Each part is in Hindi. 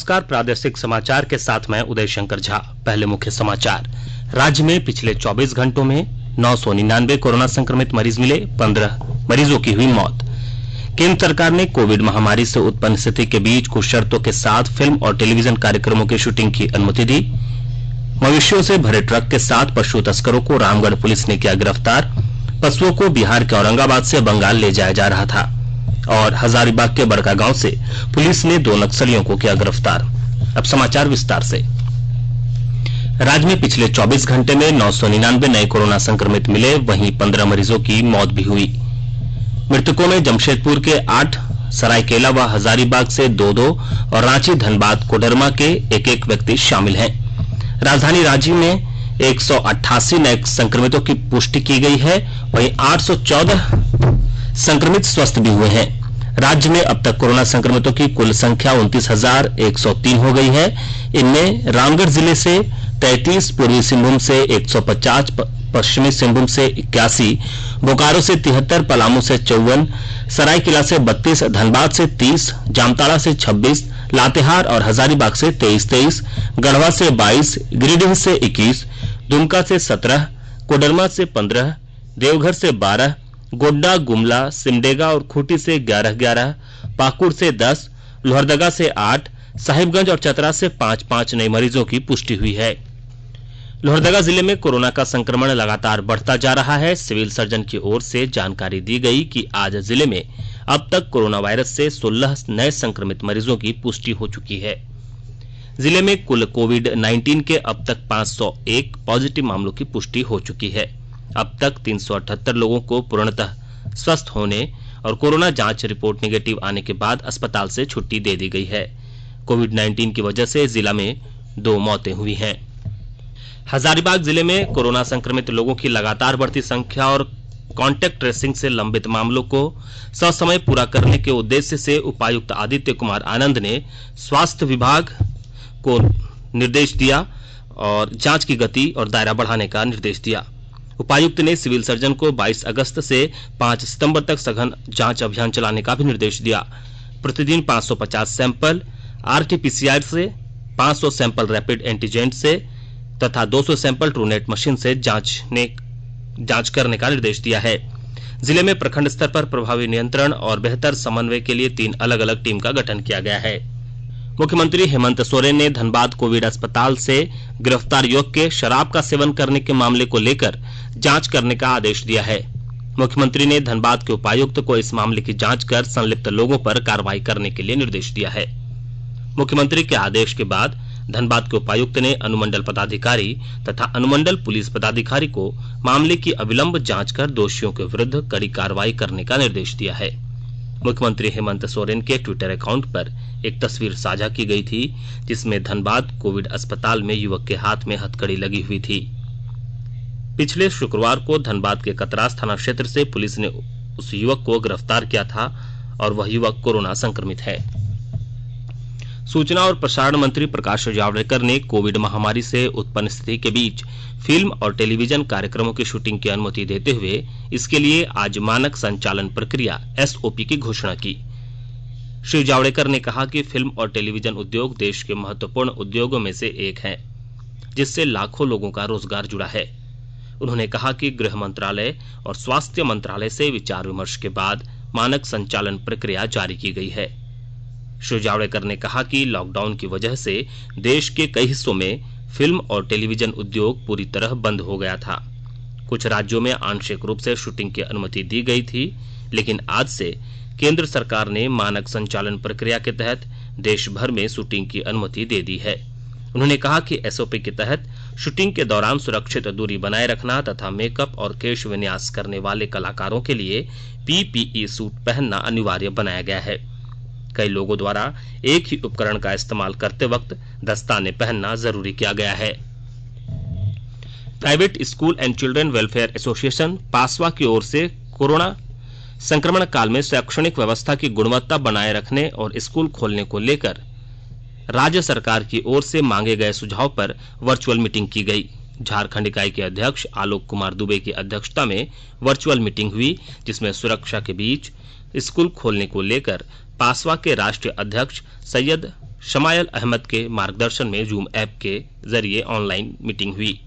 नमस्कार, प्रादेशिक समाचार के साथ मैं उदय शंकर झा। पहले मुख्य समाचार। राज्य में पिछले 24 घंटों में 999 कोरोना संक्रमित मरीज मिले, 15 मरीजों की हुई मौत। केंद्र सरकार ने कोविड महामारी से उत्पन्न स्थिति के बीच कुछ शर्तों के साथ फिल्म और टेलीविजन कार्यक्रमों की शूटिंग की अनुमति दी। मवेशियों से भरे ट्रक के साथ पशु तस्करों को रामगढ़ पुलिस ने किया गिरफ्तार। पशुओं को बिहार के औरंगाबाद से बंगाल ले जाया जा रहा था। और हजारीबाग के बड़कागांव से पुलिस ने 2 नक्सलियों को किया गिरफ्तार। अब समाचार विस्तार से। राज्य में पिछले 24 घंटे में 999 नए कोरोना संक्रमित मिले, वहीं 15 मरीजों की मौत भी हुई। मृतकों में जमशेदपुर के 8, सरायकेला व हजारीबाग से 2 और रांची, धनबाद, कोडरमा के 1 व्यक्ति शामिल हैं। राजधानी रांची में 188 नए संक्रमितों की पुष्टि की गई है, वहीं 814 संक्रमित स्वस्थ भी हुए हैं। राज्य में अब तक कोरोना संक्रमितों की कुल संख्या 29,103 हो गई है। इनमें रामगढ़ जिले से 33, पूर्वी सिंहभूम से 150, पश्चिमी सिंहभूम से 81, बोकारो से 73, पलामू से 54, सरायकेला से 32, धनबाद से 30, जामताड़ा से 26, लातेहार और हजारीबाग से 23, गढ़वा से 22, गिरिडीह से 21, दुमका से 17, कोडरमा से 15, देवघर से 12, गोड्डा, गुमला, सिमडेगा और खूंटी से 11, पाकुड़ से 10, लोहरदगा से 8, साहिबगंज और चतरा से 5 नए मरीजों की पुष्टि हुई है। लोहरदगा जिले में कोरोना का संक्रमण लगातार बढ़ता जा रहा है। सिविल सर्जन की ओर से जानकारी दी गई कि आज जिले में अब तक कोरोना वायरस से 16 नए संक्रमित मरीजों की पुष्टि हो चुकी है। जिले में कुल कोविड-19 के अब तक 501 पॉजिटिव मामलों की पुष्टि हो चुकी है। अब तक 378 लोगों को पूर्णतः स्वस्थ होने और कोरोना जांच रिपोर्ट नेगेटिव आने के बाद अस्पताल से छुट्टी दे दी गई है। कोविड-19 की वजह से जिला में 2 मौतें हुई हैं। हजारीबाग जिले में कोरोना संक्रमित लोगों की लगातार बढ़ती संख्या और कॉन्टैक्ट ट्रेसिंग से लंबित मामलों को ससमय पूरा करने के उद्देश्य से उपायुक्त आदित्य कुमार आनंद ने स्वास्थ्य विभाग को निर्देश दिया और जांच की गति और दायरा बढ़ाने का निर्देश दिया। उपायुक्त ने सिविल सर्जन को 22 अगस्त से 5 सितंबर तक सघन जांच अभियान चलाने का भी निर्देश दिया। प्रतिदिन 550 सैंपल आरटीपीसीआर से, 500 सैंपल रैपिड एंटीजेंट से तथा 200 सैंपल ट्रूनेट मशीन से जांच करने का निर्देश दिया है। जिले में प्रखंड स्तर पर प्रभावी नियंत्रण और बेहतर समन्वय के लिए 3 अलग-अलग टीम का गठन किया गया है। मुख्यमंत्री हेमंत सोरेन ने धनबाद कोविड अस्पताल से गिरफ्तार युवक के शराब का सेवन करने के मामले को लेकर जांच करने का आदेश दिया है। मुख्यमंत्री ने धनबाद के उपायुक्त को इस मामले की जांच कर संलिप्त लोगों पर कार्रवाई करने के लिए निर्देश दिया है। मुख्यमंत्री के आदेश के बाद धनबाद के उपायुक्त ने अनुमंडल पदाधिकारी तथा अनुमंडल पुलिस पदाधिकारी को मामले की अविलंब जांच कर दोषियों के विरुद्ध कड़ी कार्रवाई करने का निर्देश दिया है। मुख्यमंत्री हेमंत सोरेन के ट्विटर अकाउंट पर एक तस्वीर साझा की गई थी, जिसमें धनबाद कोविड अस्पताल में युवक के हाथ में हथकड़ी लगी हुई थी। पिछले शुक्रवार को धनबाद के कतरास थाना क्षेत्र से पुलिस ने उस युवक को गिरफ्तार किया था और वह युवक कोरोना संक्रमित है। सूचना और प्रसारण मंत्री प्रकाश जावड़ेकर ने कोविड महामारी से उत्पन्न स्थिति के बीच फिल्म और टेलीविजन कार्यक्रमों की शूटिंग की अनुमति देते हुए इसके लिए आज मानक संचालन प्रक्रिया एसओपी की घोषणा की। श्री जावड़ेकर ने कहा कि फिल्म और टेलीविजन उद्योग देश के महत्वपूर्ण उद्योगों में से एक है, जिससे लाखों लोगों का रोजगार जुड़ा है। उन्होंने कहा कि गृह मंत्रालय और स्वास्थ्य मंत्रालय से विचार विमर्श के बाद मानक संचालन प्रक्रिया जारी की गई है। श्री जावड़ेकर ने कहा कि लॉकडाउन की वजह से देश के कई हिस्सों में फिल्म और टेलीविजन उद्योग पूरी तरह बंद हो गया था। कुछ राज्यों में आंशिक रूप से शूटिंग की अनुमति दी गई थी, लेकिन आज से केंद्र सरकार ने मानक संचालन प्रक्रिया के तहत देश भर में शूटिंग की अनुमति दे दी है। उन्होंने कहा कि एसओपी के तहत शूटिंग के दौरान सुरक्षित दूरी बनाए रखना तथा मेकअप और केश विन्यास करने वाले कलाकारों के लिए पीपीई सूट पहनना अनिवार्य बनाया गया है। कई लोगों द्वारा एक ही उपकरण का इस्तेमाल करते वक्त दस्ताने पहनना जरूरी किया गया है। Private school and children welfare association पासवा की ओर से कोरोना संक्रमण काल में शैक्षणिक व्यवस्था की गुणवत्ता बनाए रखने और स्कूल खोलने को लेकर राज्य सरकार की ओर से मांगे गए सुझाव पर वर्चुअल मीटिंग की गई। झारखंड इकाई के अध्यक्ष आलोक कुमार दुबे की अध्यक्षता में वर्चुअल मीटिंग हुई, जिसमें सुरक्षा के बीच स्कूल खोलने को लेकर पासवा के राष्ट्रीय अध्यक्ष सैयद शमायल अहमद के मार्गदर्शन में जूम ऐप के जरिए ऑनलाइन मीटिंग हुई।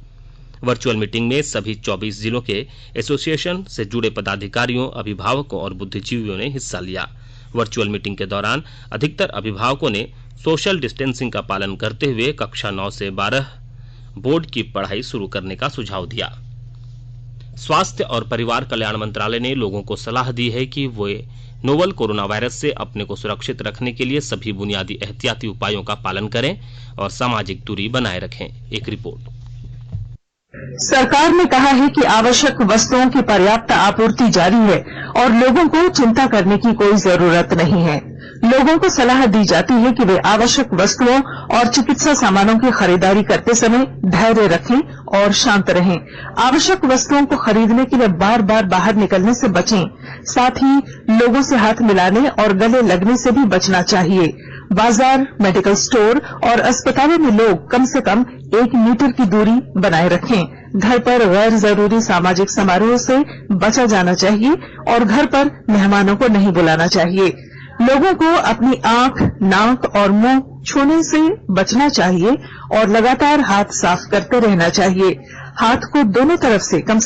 वर्चुअल मीटिंग में सभी 24 जिलों के एसोसिएशन से जुड़े पदाधिकारियों, अभिभावकों और बुद्धिजीवियों ने हिस्सा लिया। वर्चुअल मीटिंग के दौरान अधिकतर अभिभावकों ने सोशल डिस्टेंसिंग का पालन करते हुए कक्षा 9 से 12 बोर्ड की पढ़ाई शुरू करने का सुझाव दिया। स्वास्थ्य और परिवार कल्याण मंत्रालय ने लोगों को सलाह दी है कि वे नोवल कोरोना वायरस से अपने को सुरक्षित रखने के लिए सभी बुनियादी एहतियाती उपायों का पालन करें और सामाजिक दूरी बनाए रखें। एक रिपोर्ट। सरकार ने कहा है कि आवश्यक वस्तुओं की पर्याप्त आपूर्ति जारी है और लोगों को चिंता करने की कोई जरूरत नहीं है। लोगों को सलाह दी जाती है कि वे आवश्यक वस्तुओं और चिकित्सा सामानों की खरीदारी करते समय धैर्य रखें और शांत रहें। आवश्यक वस्तुओं को खरीदने के लिए बार बार बाहर निकलने से बचें। साथ ही लोगों से हाथ मिलाने और गले लगने से भी बचना चाहिए। बाजार, मेडिकल स्टोर और अस्पतालों में लोग कम से कम 1 मीटर की दूरी बनाए रखें। घर पर गैर जरूरी सामाजिक समारोह से बचा जाना चाहिए और घर पर मेहमानों को नहीं बुलाना चाहिए। लोगों को अपनी आंख, नाक और मुंह छूने से बचना चाहिए और लगातार हाथ साफ करते रहना चाहिए। हाथ को दोनों तरफ से कम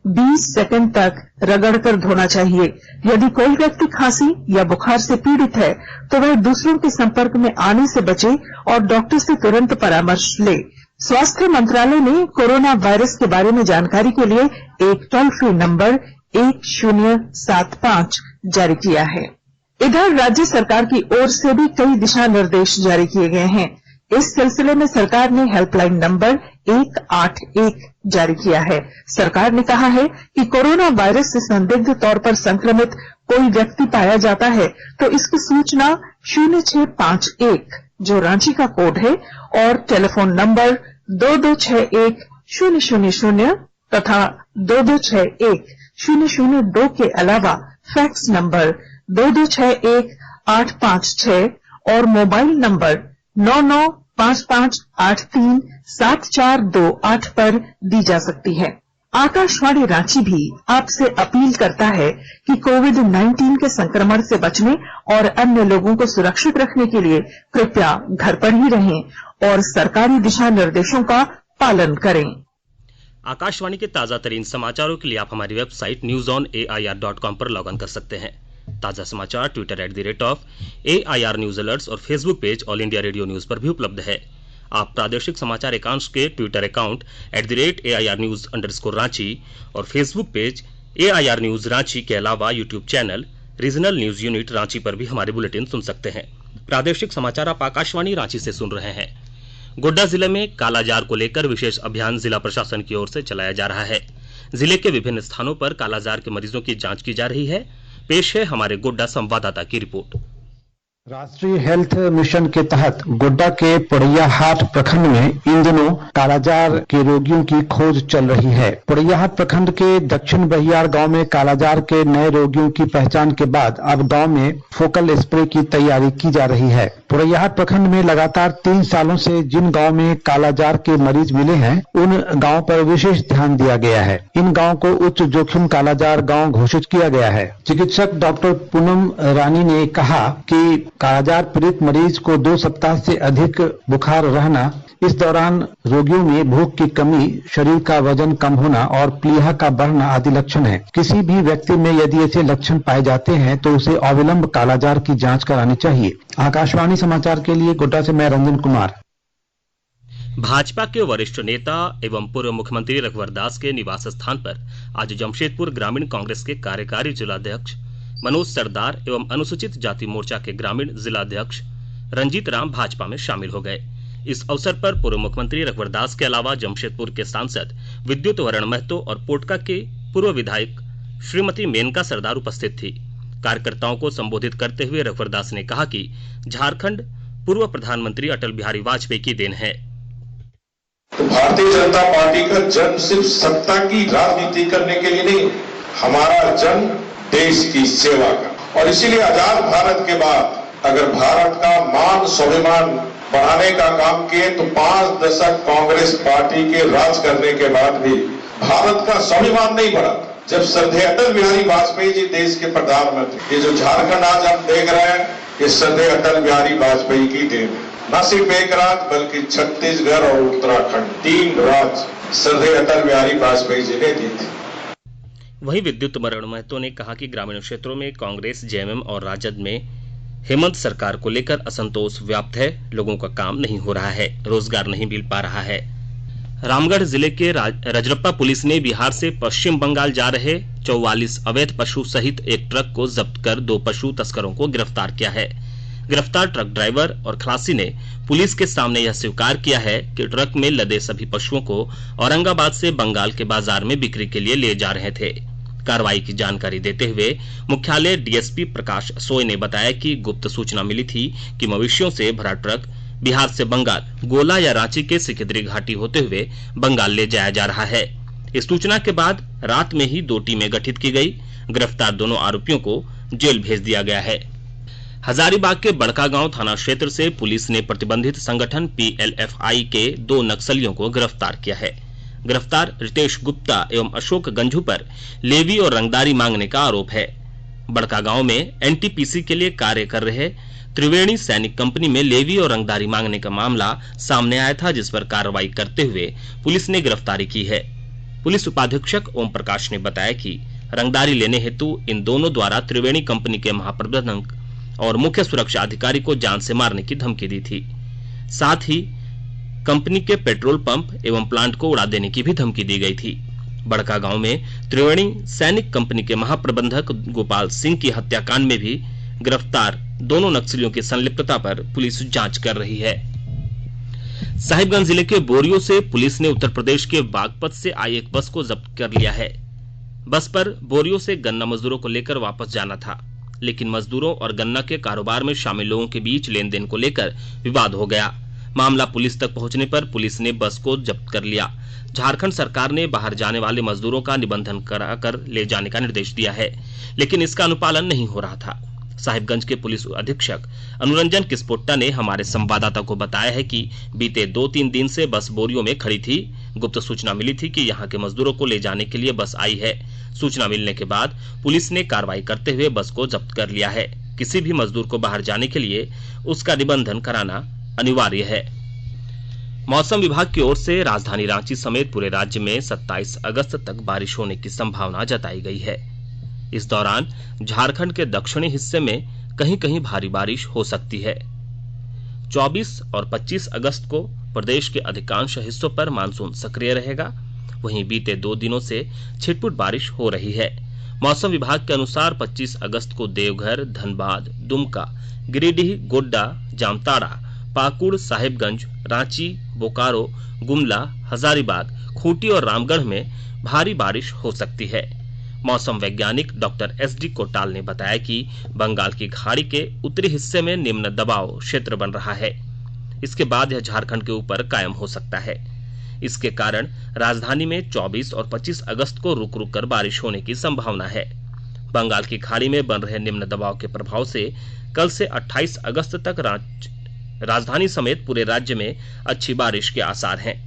20 सेकंड तक रगड़कर धोना चाहिए। यदि कोई व्यक्ति खांसी या बुखार से पीड़ित है तो वह दूसरों के संपर्क में आने से बचे और डॉक्टर से तुरंत परामर्श ले। स्वास्थ्य मंत्रालय ने कोरोना वायरस के बारे में जानकारी के लिए एक टोल फ्री नंबर 1075 जारी किया है। इधर राज्य सरकार की ओर से भी कई दिशा निर्देश जारी किए गए हैं। इस सिलसिले में सरकार ने हेल्पलाइन नंबर 181 जारी किया है। सरकार ने कहा है कि कोरोना वायरस से संदिग्ध तौर पर संक्रमित कोई व्यक्ति पाया जाता है तो इसकी सूचना 0651 जो रांची का कोड है और टेलीफोन नंबर 2261-000 तथा 2261-002 के अलावा फैक्स नंबर 2261-856 और मोबाइल नंबर 9955837428 पर दी जा सकती है। आकाशवाणी रांची भी आपसे अपील करता है कि कोविड-19 के संक्रमण से बचने और अन्य लोगों को सुरक्षित रखने के लिए कृपया घर पर ही रहें और सरकारी दिशा निर्देशों का पालन करें। आकाशवाणी के ताजा तरीन समाचारों के लिए आप हमारी वेबसाइट newsonair.com पर लॉग इन कर सकते हैं। ताजा समाचार ट्विटर @AIR न्यूज अलर्ट्स और Facebook page all India radio news पर भी उपलब्ध है। आप प्रादेशिक समाचार एकांश के Twitter account @AIR news _Ranchi और Facebook page AIR news Ranchi के अलावा YouTube channel regional news unit Ranchi पर भी हमारे बुलेटिन सुन सकते हैं। प्रादेशिक समाचार आप आकाशवाणी रांची से सुन रहे हैं। गोड्डा जिले में कालाजार को लेकर विशेष अभियान जिला प्रशासन की ओर से चलाया जा रहा है। जिले के विभिन्न स्थानों पर कालाजार के मरीजों की जांच की जा रही है। पेश है हमारे गोड्डा संवाददाता की रिपोर्ट। राष्ट्रीय हेल्थ मिशन के तहत गोड्डा के पोड़ैयाहाट प्रखंड में इन दिनों कालाजार के रोगियों की खोज चल रही है। पोड़ैयाहाट प्रखंड के दक्षिण बहियार गांव में कालाजार के नए रोगियों की पहचान के बाद अब गांव में फोकल स्प्रे की तैयारी की जा रही है। पोड़ैयाहाट प्रखंड में लगातार 3 सालों से जिन गांव में कालाजार के मरीज मिले हैं उन गांव पर विशेष ध्यान दिया गया है। इन गांव को उच्च जोखिम कालाजार गांव घोषित किया गया है। चिकित्सक डॉक्टर पूनम रानी ने कहा कि कालाजार पीड़ित मरीज को 2 सप्ताह से अधिक बुखार रहना, इस दौरान रोगियों में भूख की कमी, शरीर का वजन कम होना और प्लीहा का बढ़ना आदि लक्षण है। किसी भी व्यक्ति में यदि ऐसे लक्षण पाए जाते हैं तो उसे अविलंब कालाजार की जांच करानी चाहिए। आकाशवाणी समाचार के लिए गोड्डा से मैं रंजन कुमार। भाजपा के वरिष्ठ नेता एवं पूर्व मुख्यमंत्री रघुवर दास के निवास स्थान पर आज जमशेदपुर ग्रामीण कांग्रेस के कार्यकारी जिलाध्यक्ष मनोज सरदार एवं अनुसूचित जाति मोर्चा के ग्रामीण जिलाध्यक्ष रंजीत राम भाजपा में शामिल हो गए। इस अवसर पर पूर्व मुख्यमंत्री रघुवर दास के अलावा जमशेदपुर के सांसद विद्युत वरण महतो और पोटका के पूर्व विधायक श्रीमती मेनका सरदार उपस्थित थी। कार्यकर्ताओं को संबोधित करते हुए रघुवर दास ने कहा कि झारखंड पूर्व प्रधानमंत्री अटल बिहारी वाजपेयी की देन है। तो भारतीय जनता पार्टी का जन्म सिर्फ सत्ता की राजनीति करने के लिए नहीं, हमारा जन्म देश की सेवा का। और इसीलिए आजाद भारत के बाद अगर भारत का मान स्वाभिमान बढ़ाने का काम किए तो 5 दशक कांग्रेस पार्टी के राज करने के बाद भी भारत का स्वाभिमान नहीं बढ़ा। जब श्रद्धेय अटल बिहारी वाजपेयी जी देश के प्रधानमंत्री, ये जो झारखंड आज हम देख रहे हैं, ये श्रद्धेय अटल बिहारी वाजपेयी की देन है। न सिर्फ एक राज्य बल्कि छत्तीसगढ़ और उत्तराखंड, 3 राज्य श्रद्धेय अटल बिहारी वाजपेयी जी ने दी थी। वहीं विद्युत मरण महतो ने कहा कि ग्रामीण क्षेत्रों में कांग्रेस, जेएमएम और राजद में हेमंत सरकार को लेकर असंतोष व्याप्त है। लोगों का काम नहीं हो रहा है, रोजगार नहीं मिल पा रहा है। रामगढ़ जिले के रजरप्पा पुलिस ने बिहार से पश्चिम बंगाल जा रहे 44 अवैध पशु सहित एक ट्रक को जब्त कर 2 पशु तस्करों को गिरफ्तार किया है। गिरफ्तार ट्रक ड्राइवर और खलासी ने पुलिस के सामने यह स्वीकार किया है कि ट्रक में लदे सभी पशुओं को औरंगाबाद से बंगाल के बाजार में बिक्री के लिए ले जा रहे थे। कार्रवाई की जानकारी देते हुए मुख्यालय डीएसपी प्रकाश सोय ने बताया कि गुप्त सूचना मिली थी कि मवेशियों से भरा ट्रक बिहार से बंगाल, गोला या रांची के सिकिदरी घाटी होते हुए बंगाल ले जाया जा रहा है। इस सूचना के बाद रात में ही 2 टीमें गठित की गई। गिरफ्तार दोनों आरोपियों को जेल भेज दिया गया है। हजारीबाग के बड़कागांव थाना क्षेत्र से पुलिस ने प्रतिबंधित संगठन पीएलएफआई के 2 नक्सलियों को गिरफ्तार किया है। गिरफ्तार रितेश गुप्ता एवं अशोक गंझू पर लेवी और रंगदारी मांगने का आरोप है। बड़कागांव में एनटीपीसी के लिए कार्य कर रहे त्रिवेणी सैनिक कंपनी में लेवी और रंगदारी मांगने का मामला सामने आया था, जिस पर कार्रवाई करते हुए पुलिस ने गिरफ्तारी की है। पुलिस उपाधीक्षक ओम प्रकाश ने बताया कि रंगदारी लेने हेतु इन दोनों द्वारा त्रिवेणी कंपनी के महाप्रबंधक और मुख्य सुरक्षा अधिकारी को जान से मारने की धमकी दी थी। साथ ही कंपनी के पेट्रोल पंप एवं प्लांट को उड़ा देने की भी धमकी दी गई थी। बड़कागांव में त्रिवेणी सैनिक कंपनी के महाप्रबंधक गोपाल सिंह की हत्याकांड में भी गिरफ्तार दोनों नक्सलियों की संलिप्तता पर पुलिस जांच कर रही है। साहिबगंज जिले के बोरियो से पुलिस ने उत्तर प्रदेश के बागपत से आई एक बस को जब्त कर लिया है। बस पर बोरियो से गन्ना मजदूरों को लेकर वापस जाना था, लेकिन मजदूरों और गन्ना के कारोबार में शामिल लोगों के बीच लेन देन को लेकर विवाद हो गया। मामला पुलिस तक पहुंचने पर पुलिस ने बस को जब्त कर लिया। झारखंड सरकार ने बाहर जाने वाले मजदूरों का निबंधन कराकर ले जाने का निर्देश दिया है, लेकिन इसका अनुपालन नहीं हो रहा था। साहिबगंज के पुलिस अधीक्षक अनुरंजन किस्पोट्टा ने हमारे संवाददाता को बताया है कि बीते 2-3 दिन से बस बोरियो में खड़ी थी। गुप्त सूचना मिली थी कि यहां के मजदूरों को ले जाने के लिए बस आई है। सूचना मिलने के बाद पुलिस ने कार्रवाई करते हुए बस को जब्त कर लिया है। किसी भी मजदूर को बाहर जाने के लिए उसका निबंधन कराना अनिवार्य है। मौसम विभाग की ओर से राजधानी रांची समेत पूरे राज्य में 27 अगस्त तक बारिश होने की संभावना जताई गई है। इस दौरान झारखंड के दक्षिणी हिस्से में कहीं कहीं भारी बारिश हो सकती है। 24 और 25 अगस्त को प्रदेश के अधिकांश हिस्सों पर मानसून सक्रिय रहेगा। वहीं बीते 2 दिनों से छिटपुट बारिश हो रही है। मौसम विभाग के अनुसार 25 अगस्त को देवघर, धनबाद, दुमका, गिरिडीह, गोड्डा, जामताड़ा, पाकुड़, साहिबगंज, रांची, बोकारो, गुमला, हजारीबाग, खूंटी और रामगढ़ में भारी बारिश हो सकती है। मौसम वैज्ञानिक डॉक्टर एसडी कोटाल ने बताया कि बंगाल की खाड़ी के उत्तरी हिस्से में निम्न दबाव क्षेत्र बन रहा है। इसके बाद यह झारखंड के ऊपर कायम हो सकता है। इसके कारण राजधानी में 24 और 25 अगस्त को रुक रुक कर बारिश होने की संभावना है। बंगाल की खाड़ी में बन रहे निम्न दबाव के प्रभाव से कल से 28 अगस्त तक राजधानी समेत पूरे राज्य में अच्छी बारिश के आसार हैं।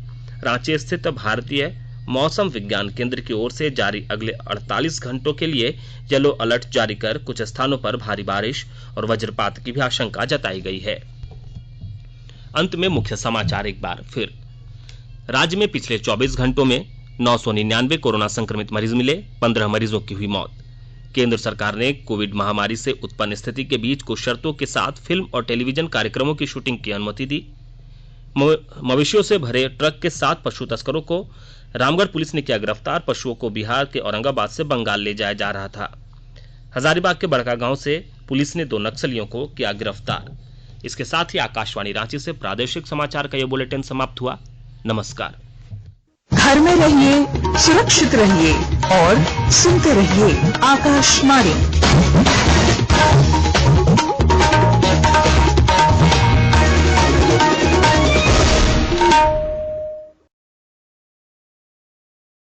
रांची स्थित भारतीय मौसम विज्ञान केंद्र की ओर से जारी अगले 48 घंटों के लिए येलो अलर्ट जारी कर कुछ स्थानों पर भारी बारिश और वज्रपात की भी आशंका जताई गई है। अंत में मुख्य समाचार एक बार फिर। राज्य में पिछले 24 घंटों में 999 कोरोना संक्रमित मरीज मिले, 15 मरीजों की हुई मौत। केंद्र सरकार ने कोविड महामारी से उत्पन्न स्थिति के बीच कुछ शर्तों के साथ फिल्म और टेलीविजन कार्यक्रमों की शूटिंग की अनुमति दी। मवेशियों से भरे ट्रक के 7 पशु तस्करों को रामगढ़ पुलिस ने किया गिरफ्तार। पशुओं को बिहार के औरंगाबाद से बंगाल ले जाया जा रहा था। हजारीबाग के बड़कागांव से पुलिस ने 2 नक्सलियों को किया गिरफ्तार। इसके साथ ही आकाशवाणी रांची से प्रादेशिक समाचार का यह बुलेटिन समाप्त हुआ। नमस्कार। घर में रहिए, सुरक्षित रहिए और सुनते रहिए आकाशवाणी।